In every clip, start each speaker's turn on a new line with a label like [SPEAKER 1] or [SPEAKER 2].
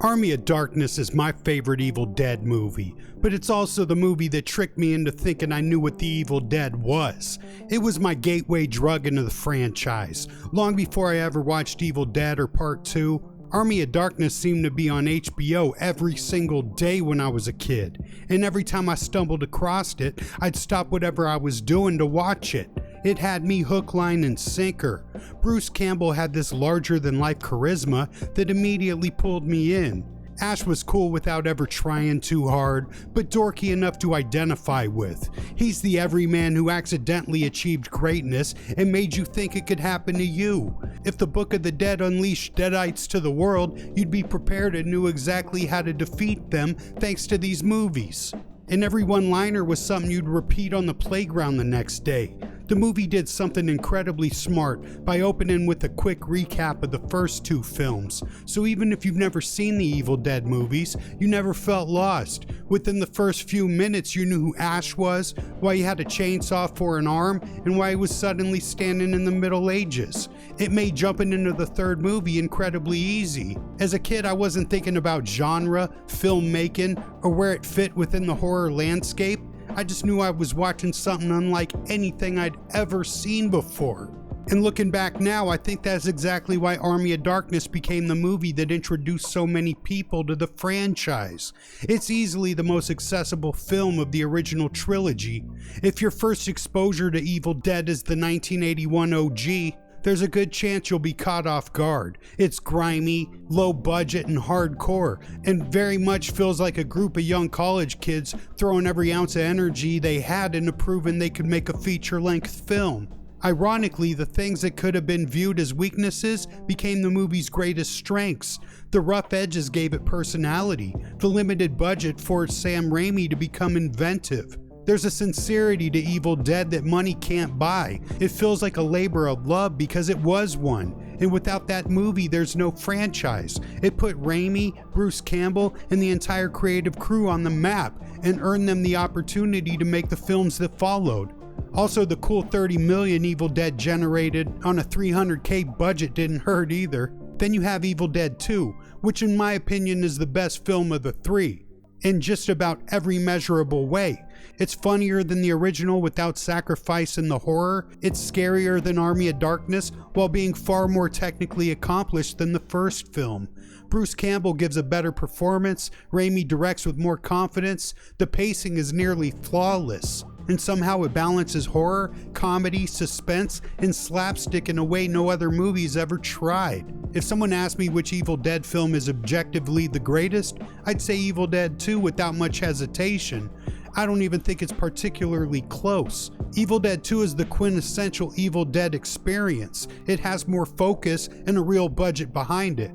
[SPEAKER 1] Army of Darkness is my favorite Evil Dead movie, but it's also the movie that tricked me into thinking I knew what the Evil Dead was. It was my gateway drug into the franchise. Long before I ever watched Evil Dead or Part 2, Army of Darkness seemed to be on HBO every single day when I was a kid, and every time I stumbled across it, I'd stop whatever I was doing to watch it. It had me hook, line, and sinker. Bruce Campbell had this larger-than-life charisma that immediately pulled me in. Ash was cool without ever trying too hard, but dorky enough to identify with. He's the everyman who accidentally achieved greatness and made you think it could happen to you. If the Book of the Dead unleashed Deadites to the world, you'd be prepared and knew exactly how to defeat them thanks to these movies. And every one-liner was something you'd repeat on the playground the next day. The movie did something incredibly smart by opening with a quick recap of the first two films, so even if you've never seen the Evil Dead movies, you never felt lost. Within the first few minutes you knew who Ash was, why he had a chainsaw for an arm, and why he was suddenly standing in the Middle Ages. It made jumping into the third movie incredibly easy. As a kid, I wasn't thinking about genre, filmmaking, or where it fit within the horror landscape. I just knew I was watching something unlike anything I'd ever seen before. And looking back now, I think that's exactly why Army of Darkness became the movie that introduced so many people to the franchise. It's easily the most accessible film of the original trilogy. If your first exposure to Evil Dead is the 1981 OG, there's a good chance you'll be caught off guard. It's grimy, low budget, and hardcore, and very much feels like a group of young college kids throwing every ounce of energy they had into proving they could make a feature-length film. Ironically, the things that could have been viewed as weaknesses became the movie's greatest strengths. The rough edges gave it personality. The limited budget forced Sam Raimi to become inventive. There's a sincerity to Evil Dead that money can't buy. It feels like a labor of love because it was one. And without that movie, there's no franchise. It put Raimi, Bruce Campbell, and the entire creative crew on the map and earned them the opportunity to make the films that followed. Also, the cool 30 million Evil Dead generated on a $300K budget didn't hurt either. Then you have Evil Dead 2, which in my opinion is the best film of the three. In just about every measurable way. It's funnier than the original without sacrificing the horror. It's scarier than Army of Darkness while being far more technically accomplished than the first film. Bruce Campbell gives a better performance, Raimi directs with more confidence, the pacing is nearly flawless. And somehow it balances horror, comedy, suspense, and slapstick in a way no other movie's ever tried. If someone asked me which Evil Dead film is objectively the greatest, I'd say Evil Dead 2 without much hesitation. I don't even think it's particularly close. Evil Dead 2 is the quintessential Evil Dead experience. It has more focus and a real budget behind it.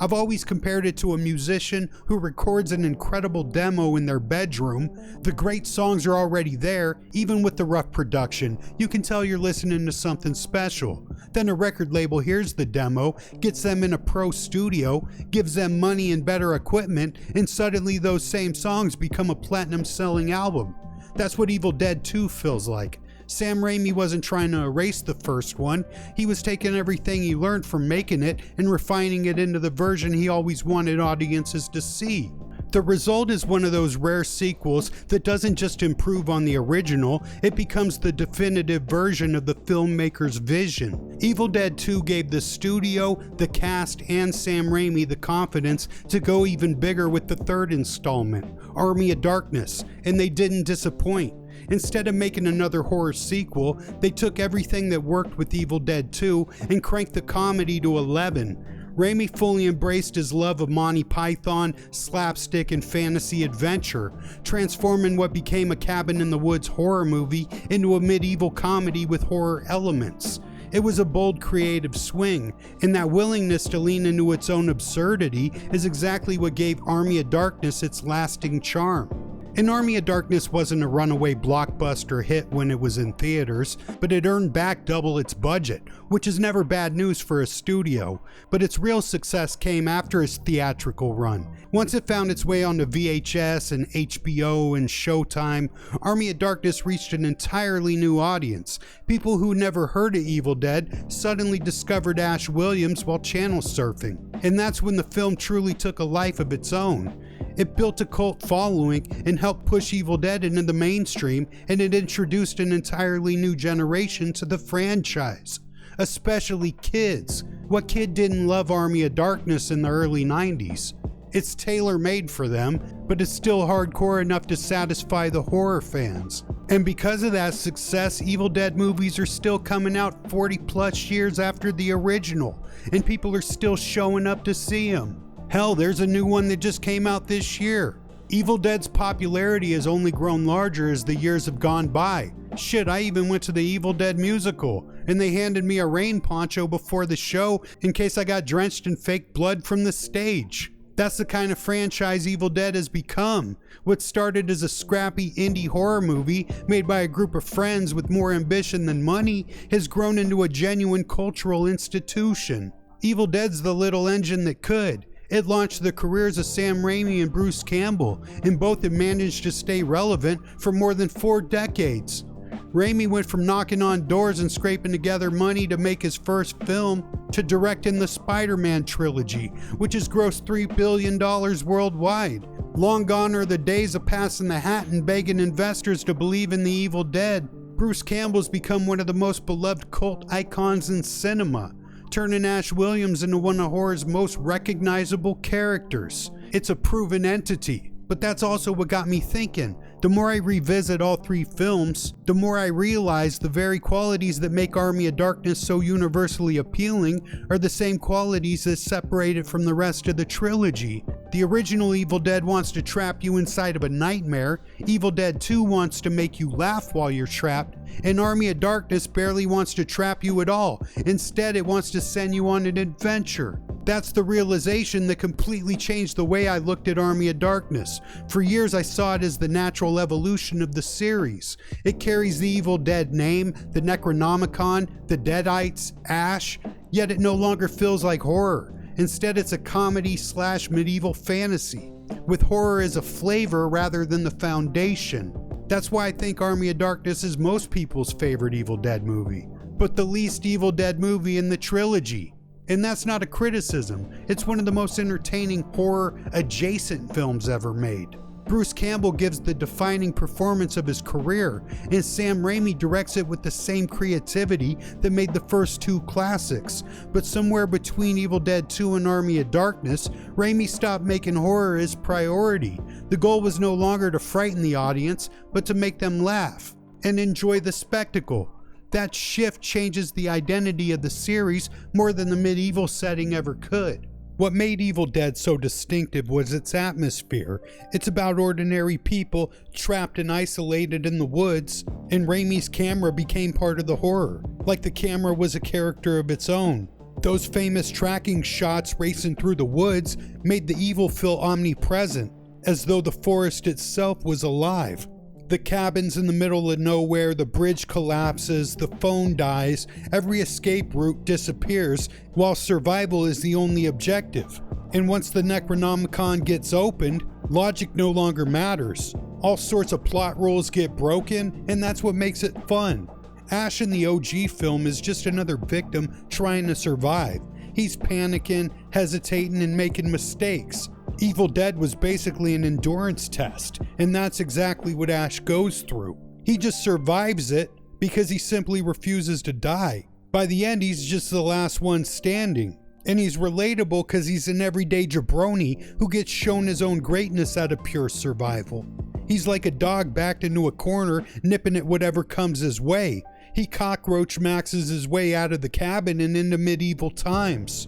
[SPEAKER 1] I've always compared it to a musician who records an incredible demo in their bedroom. The great songs are already there, even with the rough production. You can tell you're listening to something special. Then a record label hears the demo, gets them in a pro studio, gives them money and better equipment, and suddenly those same songs become a platinum-selling album. That's what Evil Dead 2 feels like. Sam Raimi wasn't trying to erase the first one. He was taking everything he learned from making it and refining it into the version he always wanted audiences to see. The result is one of those rare sequels that doesn't just improve on the original, it becomes the definitive version of the filmmaker's vision. Evil Dead 2 gave the studio, the cast, and Sam Raimi the confidence to go even bigger with the third installment, Army of Darkness, and they didn't disappoint. Instead of making another horror sequel, they took everything that worked with Evil Dead 2 and cranked the comedy to 11. Raimi fully embraced his love of Monty Python, slapstick, and fantasy adventure, transforming what became a cabin-in-the-woods horror movie into a medieval comedy with horror elements. It was a bold creative swing, and that willingness to lean into its own absurdity is exactly what gave Army of Darkness its lasting charm. And Army of Darkness wasn't a runaway blockbuster hit when it was in theaters, but it earned back double its budget, which is never bad news for a studio, but its real success came after its theatrical run. Once it found its way onto VHS and HBO and Showtime, Army of Darkness reached an entirely new audience. People who never heard of Evil Dead suddenly discovered Ash Williams while channel surfing, and that's when the film truly took a life of its own. It built a cult following and helped push Evil Dead into the mainstream, and it introduced an entirely new generation to the franchise, especially kids. What kid didn't love Army of Darkness in the early 90s? It's tailor-made for them, but it's still hardcore enough to satisfy the horror fans. And because of that success, Evil Dead movies are still coming out 40 plus years after the original, and people are still showing up to see them. Hell, there's a new one that just came out this year. Evil Dead's popularity has only grown larger as the years have gone by. Shit, I even went to the Evil Dead musical, and they handed me a rain poncho before the show in case I got drenched in fake blood from the stage. That's the kind of franchise Evil Dead has become. What started as a scrappy indie horror movie made by a group of friends with more ambition than money has grown into a genuine cultural institution. Evil Dead's the little engine that could. It launched the careers of Sam Raimi and Bruce Campbell, and both have managed to stay relevant for more than 4 decades. Raimi went from knocking on doors and scraping together money to make his first film to directing the Spider-Man trilogy, which has grossed $3 billion worldwide. Long gone are the days of passing the hat and begging investors to believe in the Evil Dead. Bruce Campbell's become one of the most beloved cult icons in cinema, turning Ash Williams into one of horror's most recognizable characters. It's a proven entity, but that's also what got me thinking. The more I revisit all 3 films, the more I realize the very qualities that make Army of Darkness so universally appealing are the same qualities that separate it from the rest of the trilogy. The original Evil Dead wants to trap you inside of a nightmare, Evil Dead 2 wants to make you laugh while you're trapped, and Army of Darkness barely wants to trap you at all. Instead, it wants to send you on an adventure. That's the realization that completely changed the way I looked at Army of Darkness. For years I saw it as the natural evolution of the series. It carries the Evil Dead name, the Necronomicon, the Deadites, Ash, yet it no longer feels like horror. Instead, it's a comedy/medieval fantasy, with horror as a flavor rather than the foundation. That's why I think Army of Darkness is most people's favorite Evil Dead movie, but the least Evil Dead movie in the trilogy. And that's not a criticism, it's one of the most entertaining horror-adjacent films ever made. Bruce Campbell gives the defining performance of his career, and Sam Raimi directs it with the same creativity that made the first 2 classics. But somewhere between Evil Dead 2 and Army of Darkness, Raimi stopped making horror his priority. The goal was no longer to frighten the audience, but to make them laugh and enjoy the spectacle. That shift changes the identity of the series more than the medieval setting ever could. What made Evil Dead so distinctive was its atmosphere. It's about ordinary people trapped and isolated in the woods, and Raimi's camera became part of the horror, like the camera was a character of its own. Those famous tracking shots racing through the woods made the evil feel omnipresent, as though the forest itself was alive. The cabin's in the middle of nowhere, the bridge collapses, the phone dies, every escape route disappears, while survival is the only objective. And once the Necronomicon gets opened, logic no longer matters. All sorts of plot rules get broken, and that's what makes it fun. Ash in the OG film is just another victim trying to survive. He's panicking, hesitating, and making mistakes. Evil Dead was basically an endurance test, and that's exactly what Ash goes through. He just survives it because he simply refuses to die. By the end, he's just the last one standing. And he's relatable because he's an everyday jabroni who gets shown his own greatness out of pure survival. He's like a dog backed into a corner, nipping at whatever comes his way. He cockroach maxes his way out of the cabin and into medieval times.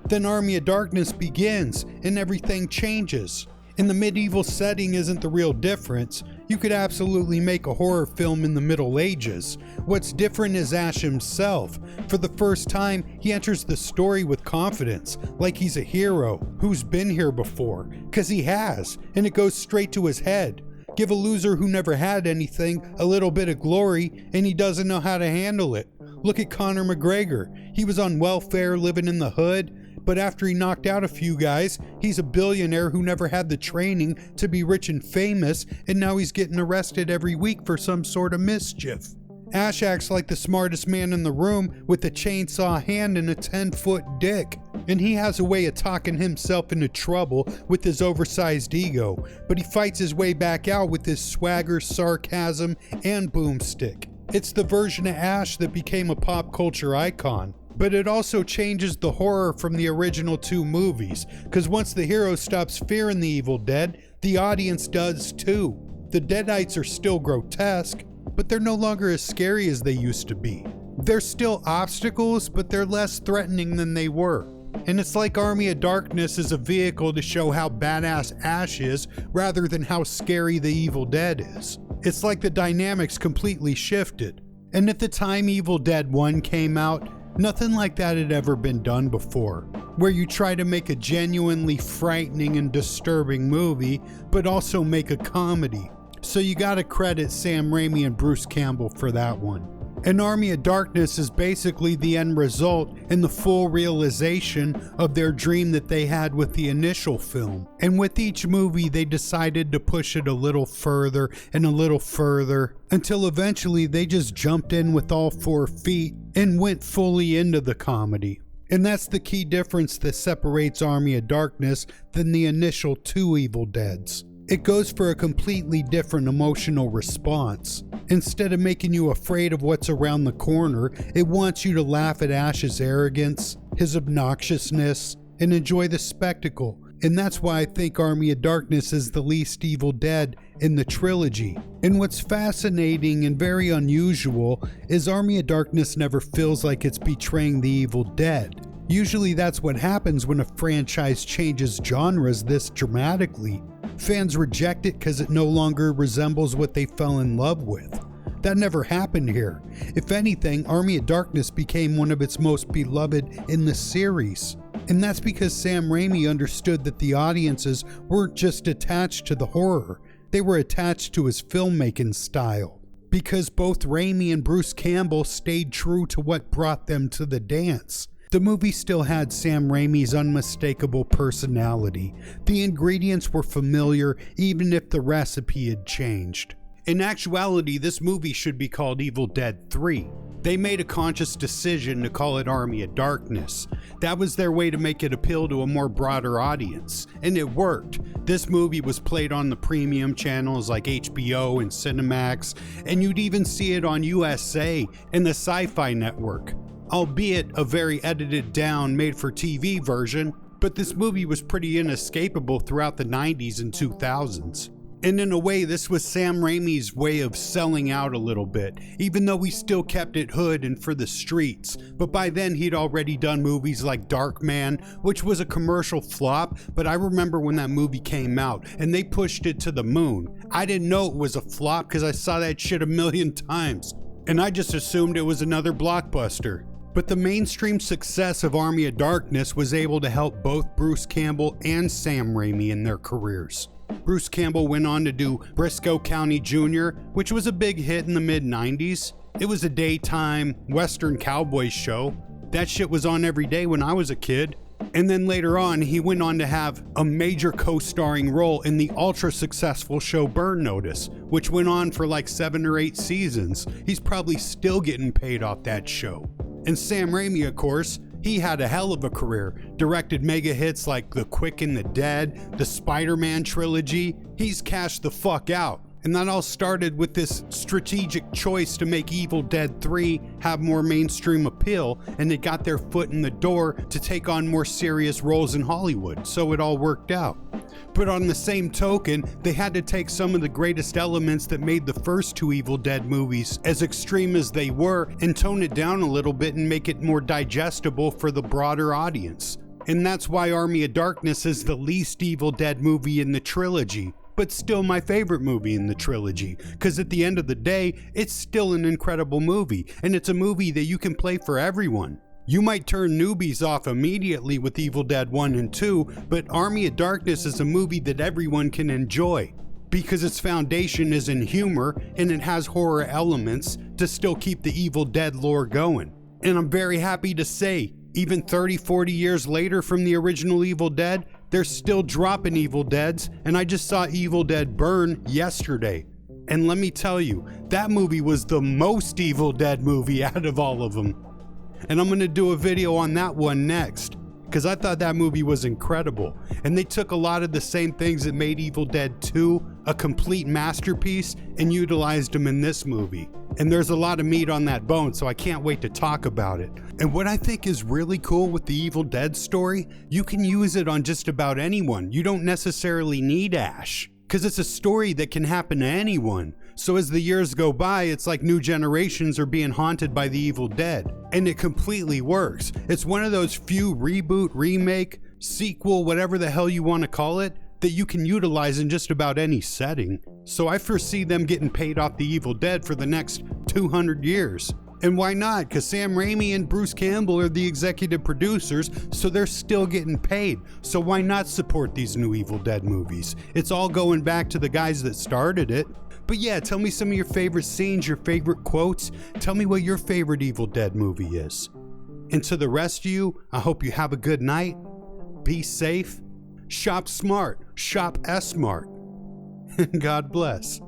[SPEAKER 1] Then Army of Darkness begins, and everything changes. And the medieval setting isn't the real difference. You could absolutely make a horror film in the Middle Ages. What's different is Ash himself. For the first time, he enters the story with confidence, like he's a hero who's been here before, 'cause he has, and it goes straight to his head. Give a loser who never had anything a little bit of glory and he doesn't know how to handle it. Look at Conor McGregor. He was on welfare living in the hood, but after he knocked out a few guys, he's a billionaire who never had the training to be rich and famous, and now he's getting arrested every week for some sort of mischief. Ash acts like the smartest man in the room with a chainsaw hand and a 10-foot dick. And he has a way of talking himself into trouble with his oversized ego, but he fights his way back out with his swagger, sarcasm, and boomstick. It's the version of Ash that became a pop culture icon. But it also changes the horror from the original 2 movies, because once the hero stops fearing the Evil Dead, the audience does too. The Deadites are still grotesque, but they're no longer as scary as they used to be. They're still obstacles, but they're less threatening than they were. And it's like Army of Darkness is a vehicle to show how badass Ash is, rather than how scary the Evil Dead is. It's like the dynamics completely shifted. And at the time Evil Dead 1 came out, nothing like that had ever been done before, where you try to make a genuinely frightening and disturbing movie, but also make a comedy. So you gotta credit Sam Raimi and Bruce Campbell for that one. And Army of Darkness is basically the end result and the full realization of their dream that they had with the initial film. And with each movie, they decided to push it a little further and a little further, until eventually they just jumped in with all 4 feet and went fully into the comedy. And that's the key difference that separates Army of Darkness than the initial 2 Evil Deads. It goes for a completely different emotional response. Instead of making you afraid of what's around the corner, it wants you to laugh at Ash's arrogance, his obnoxiousness, and enjoy the spectacle. And that's why I think Army of Darkness is the least Evil Dead in the trilogy. And what's fascinating and very unusual is Army of Darkness never feels like it's betraying the Evil Dead. Usually that's what happens when a franchise changes genres this dramatically. Fans reject it because it no longer resembles what they fell in love with. That never happened here. If anything, Army of Darkness became one of its most beloved in the series. And that's because Sam Raimi understood that the audiences weren't just attached to the horror, they were attached to his filmmaking style. Because both Raimi and Bruce Campbell stayed true to what brought them to the dance. The movie still had Sam Raimi's unmistakable personality. The ingredients were familiar, even if the recipe had changed. In actuality, this movie should be called Evil Dead 3. They made a conscious decision to call it Army of Darkness. That was their way to make it appeal to a more broader audience, and it worked. This movie was played on the premium channels like HBO and Cinemax, and you'd even see it on USA and the Sci-Fi Network. Albeit a very edited down made-for-TV version, but this movie was pretty inescapable throughout the 90s and 2000s. And in a way, this was Sam Raimi's way of selling out a little bit, even though he still kept it hood and for the streets. But by then he'd already done movies like Darkman, which was a commercial flop, but I remember when that movie came out and they pushed it to the moon. I didn't know it was a flop because I saw that shit a million times, and I just assumed it was another blockbuster. But the mainstream success of Army of Darkness was able to help both Bruce Campbell and Sam Raimi in their careers. Bruce Campbell went on to do Briscoe County Jr., which was a big hit in the mid-90s. It was a daytime Western cowboy show. That shit was on every day when I was a kid. And then later on, he went on to have a major co-starring role in the ultra-successful show Burn Notice, which went on for like 7 or 8 seasons. He's probably still getting paid off that show. And Sam Raimi, of course, he had a hell of a career. Directed mega hits like The Quick and the Dead, the Spider-Man trilogy. He's cashed the fuck out. And that all started with this strategic choice to make Evil Dead 3 have more mainstream appeal, and they got their foot in the door to take on more serious roles in Hollywood, so it all worked out. But on the same token, they had to take some of the greatest elements that made the first 2 Evil Dead movies, as extreme as they were, and tone it down a little bit and make it more digestible for the broader audience. And that's why Army of Darkness is the least Evil Dead movie in the trilogy, but still my favorite movie in the trilogy, because at the end of the day, it's still an incredible movie, and it's a movie that you can play for everyone. You might turn newbies off immediately with Evil Dead 1 and 2, but Army of Darkness is a movie that everyone can enjoy. because its foundation is in humor and it has horror elements to still keep the Evil Dead lore going. And I'm very happy to say, even 30, 40 years later from the original Evil Dead, they're still dropping Evil Deads, and I just saw Evil Dead Burn yesterday. And let me tell you, that movie was the most Evil Dead movie out of all of them. And I'm gonna do a video on that one next, because I thought that movie was incredible. And they took a lot of the same things that made Evil Dead 2 a complete masterpiece and utilized them in this movie. And there's a lot of meat on that bone, so I can't wait to talk about it. And what I think is really cool with the Evil Dead story, you can use it on just about anyone. You don't necessarily need Ash, because it's a story that can happen to anyone. So as the years go by, it's like new generations are being haunted by the Evil Dead. And it completely works. It's one of those few reboot, remake, sequel, whatever the hell you want to call it, that you can utilize in just about any setting. So I foresee them getting paid off the Evil Dead for the next 200 years. And why not? Because Sam Raimi and Bruce Campbell are the executive producers, so they're still getting paid. So why not support these new Evil Dead movies? It's all going back to the guys that started it. But yeah, tell me some of your favorite scenes, your favorite quotes. Tell me what your favorite Evil Dead movie is. And to the rest of you, I hope you have a good night. Be safe. Shop smart. Shop S-Smart. And God bless.